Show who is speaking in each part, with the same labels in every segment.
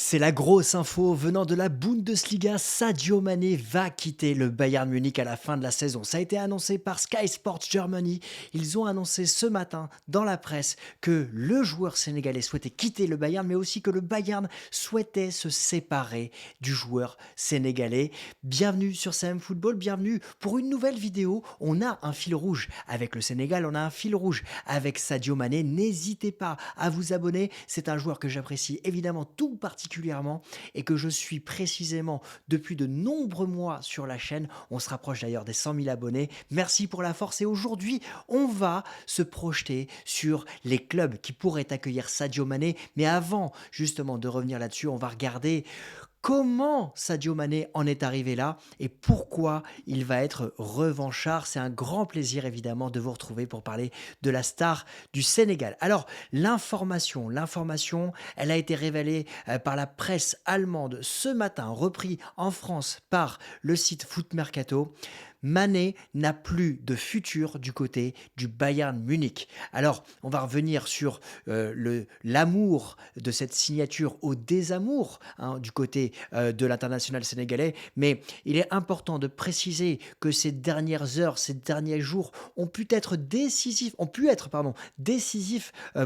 Speaker 1: C'est la grosse info venant de la Bundesliga. Sadio Mané va quitter le Bayern Munich à la fin de la saison. Ça a été annoncé par Sky Sports Germany. Ils ont annoncé ce matin dans la presse que le joueur sénégalais souhaitait quitter le Bayern, mais aussi que le Bayern souhaitait se séparer du joueur sénégalais. Bienvenue sur CM Football, bienvenue pour une nouvelle vidéo. On a un fil rouge avec le Sénégal, on a un fil rouge avec Sadio Mané. N'hésitez pas à vous abonner. C'est un joueur que j'apprécie évidemment tout particulièrement et que je suis précisément depuis de nombreux mois sur la chaîne. On se rapproche d'ailleurs des 100 000 abonnés. Merci pour la force et aujourd'hui, on va se projeter sur les clubs qui pourraient accueillir Sadio Mané. Mais avant justement de revenir là-dessus, on va regarder comment Sadio Mané en est arrivé là et pourquoi il va être revanchard. C'est un grand plaisir évidemment de vous retrouver pour parler de la star du Sénégal. Alors l'information, elle a été révélée par la presse allemande ce matin, repris en France par le site Foot Mercato. Mané n'a plus de futur du côté du Bayern Munich. Alors, on va revenir sur l'amour de cette signature au désamour du côté de l'international sénégalais, mais il est important de préciser que ces dernières heures, ces derniers jours ont pu être décisifs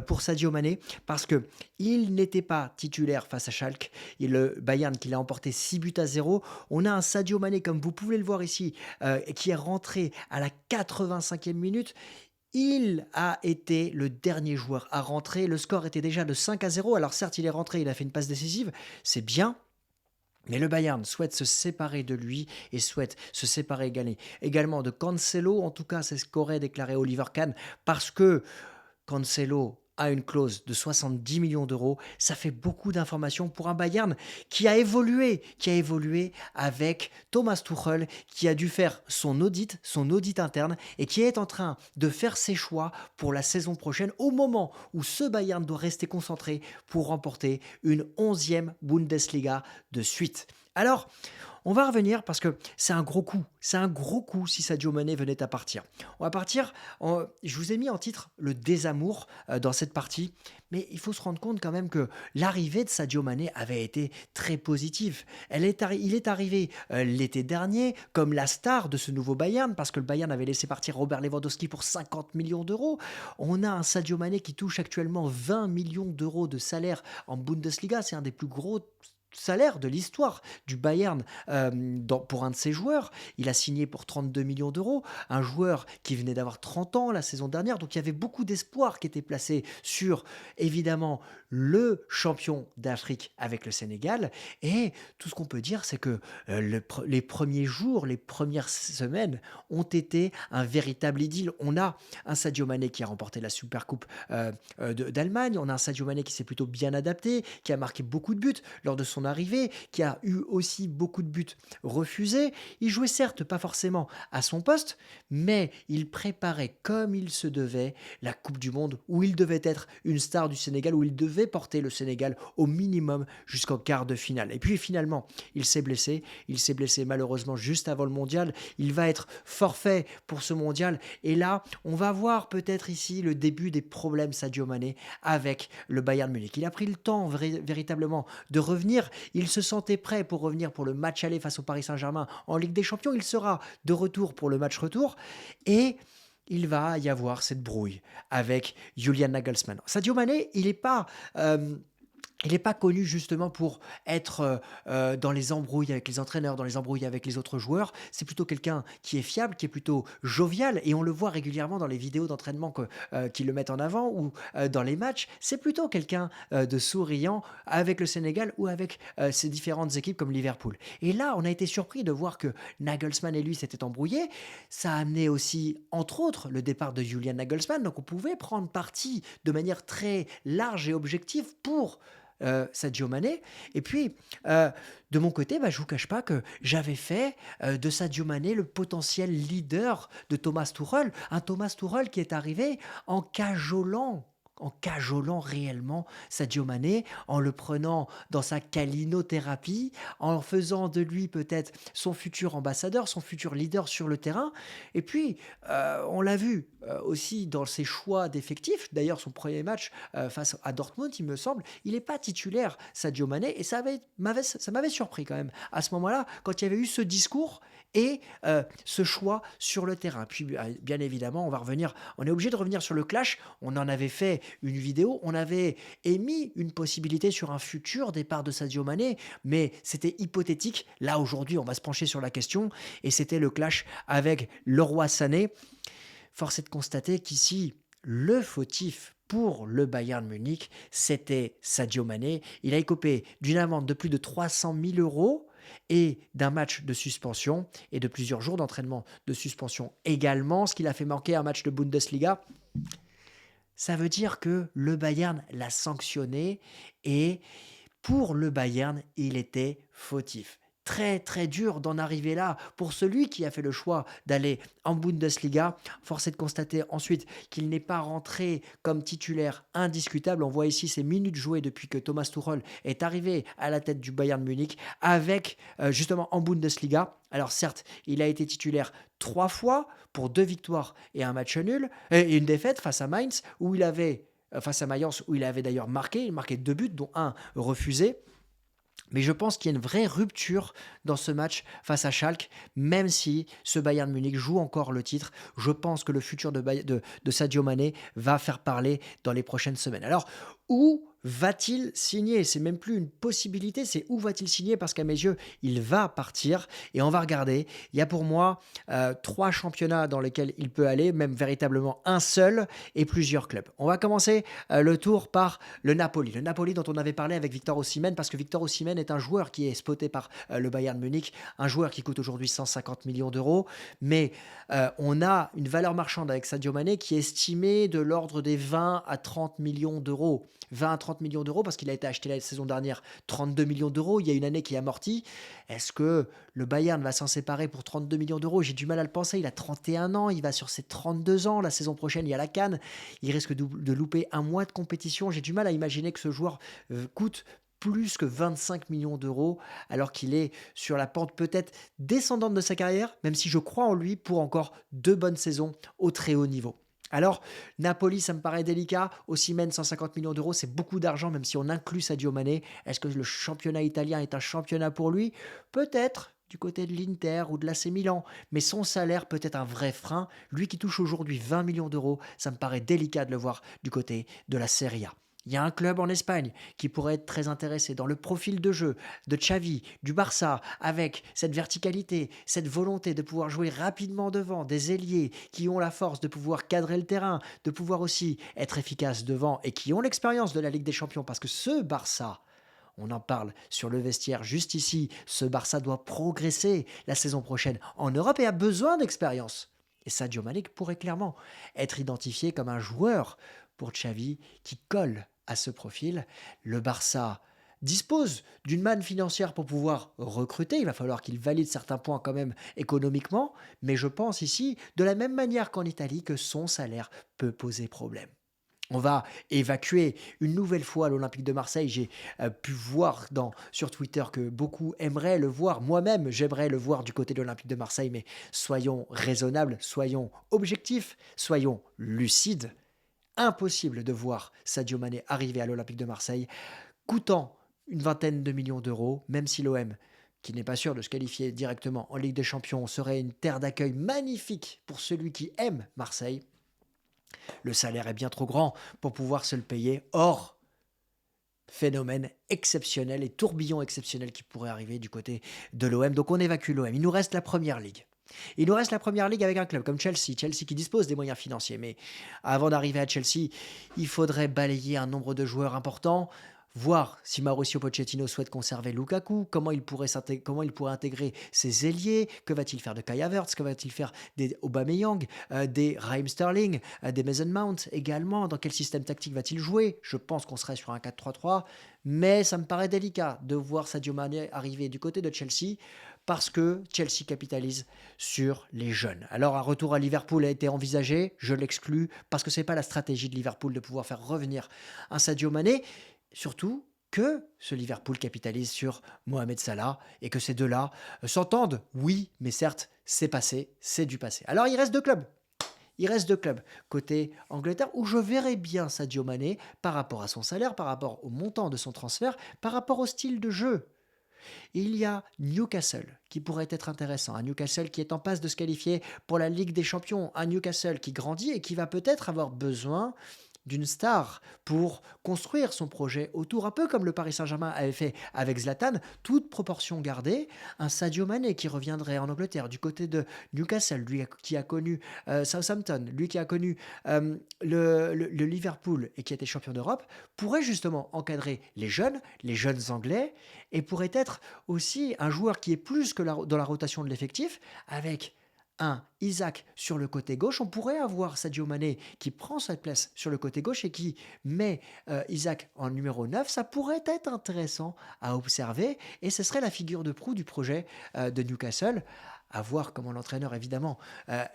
Speaker 1: pour Sadio Mané parce que il n'était pas titulaire face à Schalke. Et le Bayern qui l'a emporté 6 buts à 0. On a un Sadio Mané, comme vous pouvez le voir ici, qui est rentré à la 85e minute. Il a été le dernier joueur à rentrer. Le score était déjà de 5 à 0. Alors certes, il est rentré, il a fait une passe décisive. C'est bien. Mais le Bayern souhaite se séparer de lui et souhaite se séparer également de Cancelo. En tout cas, c'est ce qu'aurait déclaré Oliver Kahn parce que Cancelo a une clause de 70 millions d'euros. Ça fait beaucoup d'informations pour un Bayern qui a évolué avec Thomas Tuchel, qui a dû faire son audit interne et qui est en train de faire ses choix pour la saison prochaine au moment où ce Bayern doit rester concentré pour remporter une 11e Bundesliga de suite. Alors, on va revenir parce que c'est un gros coup. C'est un gros coup si Sadio Mané venait à partir. On va partir. Je vous ai mis en titre le désamour dans cette partie. Mais il faut se rendre compte quand même que l'arrivée de Sadio Mané avait été très positive. Il est arrivé l'été dernier comme la star de ce nouveau Bayern parce que le Bayern avait laissé partir Robert Lewandowski pour 50 millions d'euros. On a un Sadio Mané qui touche actuellement 20 millions d'euros de salaire en Bundesliga. C'est un des plus gros salaire de l'histoire du Bayern pour un de ses joueurs. Il a signé pour 32 millions d'euros, un joueur qui venait d'avoir 30 ans la saison dernière, donc il y avait beaucoup d'espoir qui était placé sur, évidemment, le champion d'Afrique avec le Sénégal. Et tout ce qu'on peut dire, c'est que les premiers jours, les premières semaines ont été un véritable idylle. On a un Sadio Mané qui a remporté la Supercoupe d'Allemagne, on a un Sadio Mané qui s'est plutôt bien adapté, qui a marqué beaucoup de buts lors de son arrivée, qui a eu aussi beaucoup de buts refusés. Il jouait certes pas forcément à son poste, mais il préparait comme il se devait la Coupe du Monde où il devait être une star du Sénégal, où il devait porter le Sénégal au minimum jusqu'en quart de finale. Et puis finalement, il s'est blessé. Il s'est blessé malheureusement juste avant le mondial. Il va être forfait pour ce mondial. Et là, on va voir peut-être ici le début des problèmes Sadio Mané avec le Bayern Munich. Il a pris le temps véritablement de revenir. Il se sentait prêt pour revenir pour le match aller face au Paris Saint-Germain en Ligue des Champions. Il sera de retour pour le match retour et il va y avoir cette brouille avec Julian Nagelsmann. Sadio Mané, il n'est pas connu justement pour être dans les embrouilles avec les entraîneurs, dans les embrouilles avec les autres joueurs. C'est plutôt quelqu'un qui est fiable, qui est plutôt jovial, et on le voit régulièrement dans les vidéos d'entraînement qui le mettent en avant ou dans les matchs. C'est plutôt quelqu'un de souriant avec le Sénégal ou avec ses différentes équipes comme Liverpool. Et là, on a été surpris de voir que Nagelsmann et lui s'étaient embrouillés. Ça a amené aussi, entre autres, le départ de Julian Nagelsmann. Donc on pouvait prendre parti de manière très large et objective pour Sadio Mané. Et puis, de mon côté, je ne vous cache pas que j'avais fait de Sadio Mané le potentiel leader de Thomas Tuchel. Un Thomas Tuchel qui est arrivé en cajolant en cajolant réellement Sadio Mané, en le prenant dans sa calinothérapie, en faisant de lui peut-être son futur ambassadeur, son futur leader sur le terrain. Et puis, on l'a vu aussi dans ses choix d'effectifs. D'ailleurs, son premier match face à Dortmund, il me semble, il n'est pas titulaire, Sadio Mané, et ça m'avait surpris quand même à ce moment-là, quand il y avait eu ce discours et ce choix sur le terrain. Puis, bien évidemment, on est obligé de revenir sur le clash. On en avait fait une vidéo, on avait émis une possibilité sur un futur départ de Sadio Mané, mais c'était hypothétique. Là, aujourd'hui, on va se pencher sur la question, et c'était le clash avec Leroy Sané. Force est de constater qu'ici, le fautif pour le Bayern Munich, c'était Sadio Mané. Il a écopé d'une amende de plus de 300 000 euros et d'un match de suspension et de plusieurs jours d'entraînement de suspension également, ce qui l'a fait manquer un match de Bundesliga. Ça veut dire que le Bayern l'a sanctionné et pour le Bayern, il était fautif. Très très dur d'en arriver là pour celui qui a fait le choix d'aller en Bundesliga. Force est de constater ensuite qu'il n'est pas rentré comme titulaire indiscutable. On voit ici ses minutes jouées depuis que Thomas Tuchel est arrivé à la tête du Bayern Munich avec justement en Bundesliga. Alors certes, il a été titulaire 3 fois pour 2 victoires et un match nul et une défaite face à Mainz où il avait face à Mayence où il avait d'ailleurs marqué, il marquait 2 buts dont un refusé. Mais je pense qu'il y a une vraie rupture dans ce match face à Schalke, même si ce Bayern Munich joue encore le titre. Je pense que le futur de Sadio Mané va faire parler dans les prochaines semaines. Alors, où va-t-il signer? C'est même plus une possibilité, c'est où va-t-il signer? Parce qu'à mes yeux, il va partir et on va regarder. Il y a pour moi 3 championnats dans lesquels il peut aller, même véritablement un seul et plusieurs clubs. On va commencer le tour par le Napoli. Le Napoli dont on avait parlé avec Victor Osimhen, parce que Victor Osimhen est un joueur qui est spoté par le Bayern Munich, un joueur qui coûte aujourd'hui 150 millions d'euros, mais on a une valeur marchande avec Sadio Mané qui est estimée de l'ordre des 20 à 30 millions d'euros. 20 à 30 millions d'euros parce qu'il a été acheté la saison dernière 32 millions d'euros, il y a une année qui est amortie. Est-ce que le Bayern va s'en séparer pour 32 millions d'euros? J'ai du mal à le penser, il a 31 ans, il va sur ses 32 ans, la saison prochaine il y a la CAN, il risque de louper un mois de compétition, j'ai du mal à imaginer que ce joueur coûte plus que 25 millions d'euros, alors qu'il est sur la pente peut-être descendante de sa carrière, même si je crois en lui pour encore 2 bonnes saisons au très haut niveau. Alors, Napoli, ça me paraît délicat. Osimhen, 150 millions d'euros, c'est beaucoup d'argent, même si on inclut Sadio Mané. Est-ce que le championnat italien est un championnat pour lui? Peut-être du côté de l'Inter ou de l'AC Milan, mais son salaire peut être un vrai frein. Lui qui touche aujourd'hui 20 millions d'euros, ça me paraît délicat de le voir du côté de la Serie A. Il y a un club en Espagne qui pourrait être très intéressé dans le profil de jeu de Xavi, du Barça, avec cette verticalité, cette volonté de pouvoir jouer rapidement devant, des ailiers qui ont la force de pouvoir cadrer le terrain, de pouvoir aussi être efficaces devant et qui ont l'expérience de la Ligue des Champions. Parce que ce Barça, on en parle sur le vestiaire juste ici, ce Barça doit progresser la saison prochaine en Europe et a besoin d'expérience. Et Sadio Mané pourrait clairement être identifié comme un joueur pour Xavi qui colle à ce profil. Le Barça dispose d'une manne financière pour pouvoir recruter. Il va falloir qu'il valide certains points quand même économiquement. Mais je pense ici, de la même manière qu'en Italie, que son salaire peut poser problème. On va évacuer une nouvelle fois l'Olympique de Marseille. J'ai pu voir sur Twitter que beaucoup aimeraient le voir. Moi-même, j'aimerais le voir du côté de l'Olympique de Marseille. Mais soyons raisonnables, soyons objectifs, soyons lucides. Impossible de voir Sadio Mané arriver à l'Olympique de Marseille, coûtant une vingtaine de millions d'euros, même si l'OM, qui n'est pas sûr de se qualifier directement en Ligue des Champions, serait une terre d'accueil magnifique pour celui qui aime Marseille. Le salaire est bien trop grand pour pouvoir se le payer. Or, phénomène exceptionnel et tourbillon exceptionnel qui pourrait arriver du côté de l'OM. Donc on évacue l'OM. Il nous reste la Première Ligue. Il nous reste la Première Ligue avec un club comme Chelsea. Chelsea qui dispose des moyens financiers. Mais avant d'arriver à Chelsea, il faudrait balayer un nombre de joueurs importants. Voir si Mauricio Pochettino souhaite conserver Lukaku, comment il pourrait intégrer ses ailiers, que va-t-il faire de Kai Havertz, que va-t-il faire des Aubameyang, des Raheem Sterling, des Mason Mount également, dans quel système tactique va-t-il jouer? Je pense qu'on serait sur un 4-3-3, mais ça me paraît délicat de voir Sadio Mané arriver du côté de Chelsea, parce que Chelsea capitalise sur les jeunes. Alors un retour à Liverpool a été envisagé, je l'exclus, parce que c'est pas la stratégie de Liverpool de pouvoir faire revenir un Sadio Mané, surtout que ce Liverpool capitalise sur Mohamed Salah et que ces deux-là s'entendent, oui, mais certes, c'est passé, c'est du passé. Alors il reste deux clubs. Il reste deux clubs côté Angleterre où je verrais bien Sadio Mané par rapport à son salaire, par rapport au montant de son transfert, par rapport au style de jeu. Il y a Newcastle qui pourrait être intéressant, un Newcastle qui est en passe de se qualifier pour la Ligue des Champions, un Newcastle qui grandit et qui va peut-être avoir besoin d'une star pour construire son projet autour, un peu comme le Paris Saint-Germain avait fait avec Zlatan, toute proportion gardée, un Sadio Mané qui reviendrait en Angleterre du côté de Newcastle, lui qui a connu Southampton, lui qui a connu le Liverpool et qui a été champion d'Europe, pourrait justement encadrer les jeunes Anglais, et pourrait être aussi un joueur qui est plus que dans la rotation de l'effectif, avec un Isaac sur le côté gauche. On pourrait avoir Sadio Mané qui prend sa place sur le côté gauche et qui met Isaac en numéro 9. Ça pourrait être intéressant à observer et ce serait la figure de proue du projet de Newcastle. À voir comment l'entraîneur, évidemment,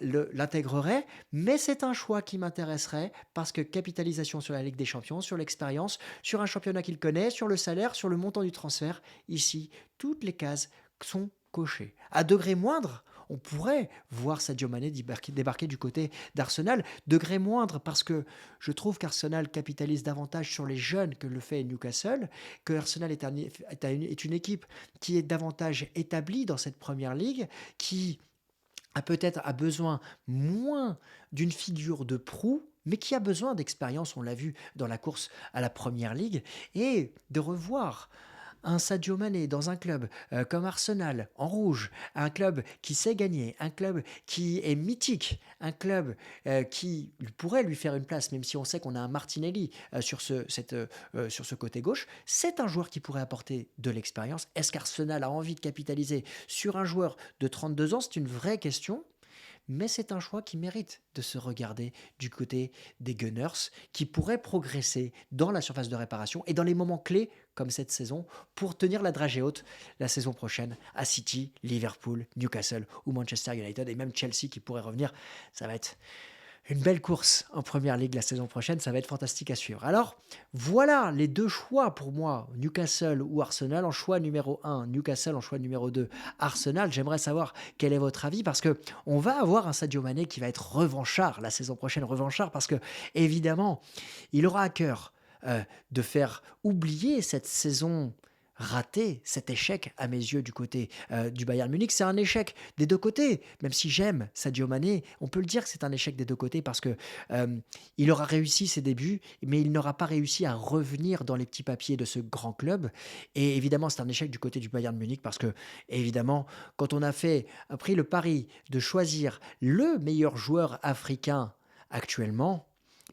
Speaker 1: l'intégrerait. Mais c'est un choix qui m'intéresserait parce que capitalisation sur la Ligue des Champions, sur l'expérience, sur un championnat qu'il connaît, sur le salaire, sur le montant du transfert. Ici, toutes les cases sont cochées. À degré moindre, on pourrait voir Sadio Mané débarquer du côté d'Arsenal. Degré moindre parce que je trouve qu'Arsenal capitalise davantage sur les jeunes que le fait Newcastle, que Arsenal est une équipe qui est davantage établie dans cette première ligue, qui a peut-être besoin moins d'une figure de proue, mais qui a besoin d'expérience, on l'a vu dans la course à la première ligue, et de revoir un Sadio Mané dans un club comme Arsenal, en rouge, un club qui sait gagner, un club qui est mythique, un club qui pourrait lui faire une place, même si on sait qu'on a un Martinelli sur ce côté gauche, c'est un joueur qui pourrait apporter de l'expérience. Est-ce qu'Arsenal a envie de capitaliser sur un joueur de 32 ans? C'est une vraie question. Mais c'est un choix qui mérite de se regarder du côté des Gunners, qui pourraient progresser dans la surface de réparation et dans les moments clés, comme cette saison, pour tenir la dragée haute la saison prochaine à City, Liverpool, Newcastle ou Manchester United, et même Chelsea qui pourrait revenir. Ça va être une belle course en première ligue la saison prochaine, ça va être fantastique à suivre. Alors, voilà les deux choix pour moi, Newcastle ou Arsenal. En choix numéro 1, Newcastle, en choix numéro 2, Arsenal. J'aimerais savoir quel est votre avis parce que on va avoir un Sadio Mané qui va être revanchard la saison prochaine, revanchard parce que évidemment, il aura à cœur de faire oublier cette saison raté, cet échec à mes yeux du côté du Bayern Munich. C'est un échec des deux côtés, même si j'aime Sadio Mané, on peut le dire que c'est un échec des deux côtés parce que il aura réussi ses débuts, mais il n'aura pas réussi à revenir dans les petits papiers de ce grand club. Et évidemment, c'est un échec du côté du Bayern Munich parce que, évidemment, quand on a pris le pari de choisir le meilleur joueur africain actuellement,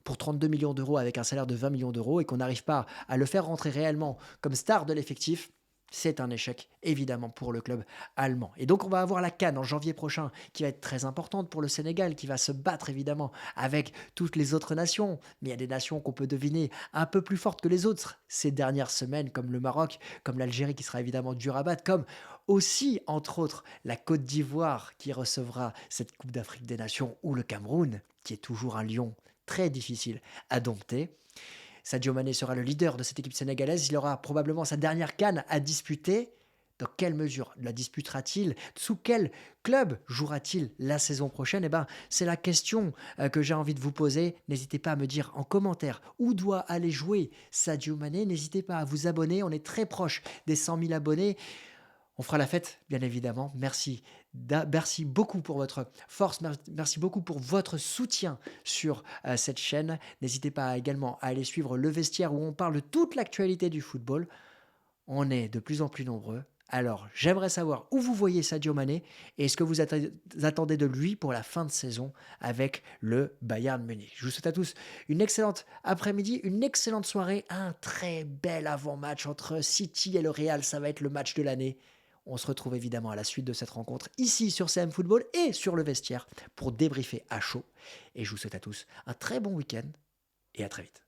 Speaker 1: pour 32 millions d'euros avec un salaire de 20 millions d'euros et qu'on n'arrive pas à le faire rentrer réellement comme star de l'effectif, c'est un échec évidemment pour le club allemand. Et donc on va avoir la CAN en janvier prochain qui va être très importante pour le Sénégal, qui va se battre évidemment avec toutes les autres nations. Mais il y a des nations qu'on peut deviner un peu plus fortes que les autres ces dernières semaines, comme le Maroc, comme l'Algérie qui sera évidemment dur à battre, comme aussi entre autres la Côte d'Ivoire qui recevra cette Coupe d'Afrique des Nations, ou le Cameroun qui est toujours un lion très difficile à dompter. Sadio Mané sera le leader de cette équipe sénégalaise. Il aura probablement sa dernière CAN à disputer. Dans quelle mesure la disputera-t-il? Sous quel club jouera-t-il la saison prochaine? Eh ben, c'est la question que j'ai envie de vous poser. N'hésitez pas à me dire en commentaire où doit aller jouer Sadio Mané. N'hésitez pas à vous abonner. On est très proche des 100 000 abonnés. On fera la fête, bien évidemment. Merci beaucoup pour votre force. Merci beaucoup pour votre soutien sur cette chaîne. N'hésitez pas également à aller suivre Le Vestiaire où on parle de toute l'actualité du football. On est de plus en plus nombreux. Alors, j'aimerais savoir où vous voyez Sadio Mané et ce que vous attendez de lui pour la fin de saison avec le Bayern Munich. Je vous souhaite à tous une excellente après-midi, une excellente soirée, un très bel avant-match entre City et le Real. Ça va être le match de l'année. On se retrouve évidemment à la suite de cette rencontre ici sur CM Football et sur Le Vestiaire pour débriefer à chaud. Et je vous souhaite à tous un très bon week-end et à très vite.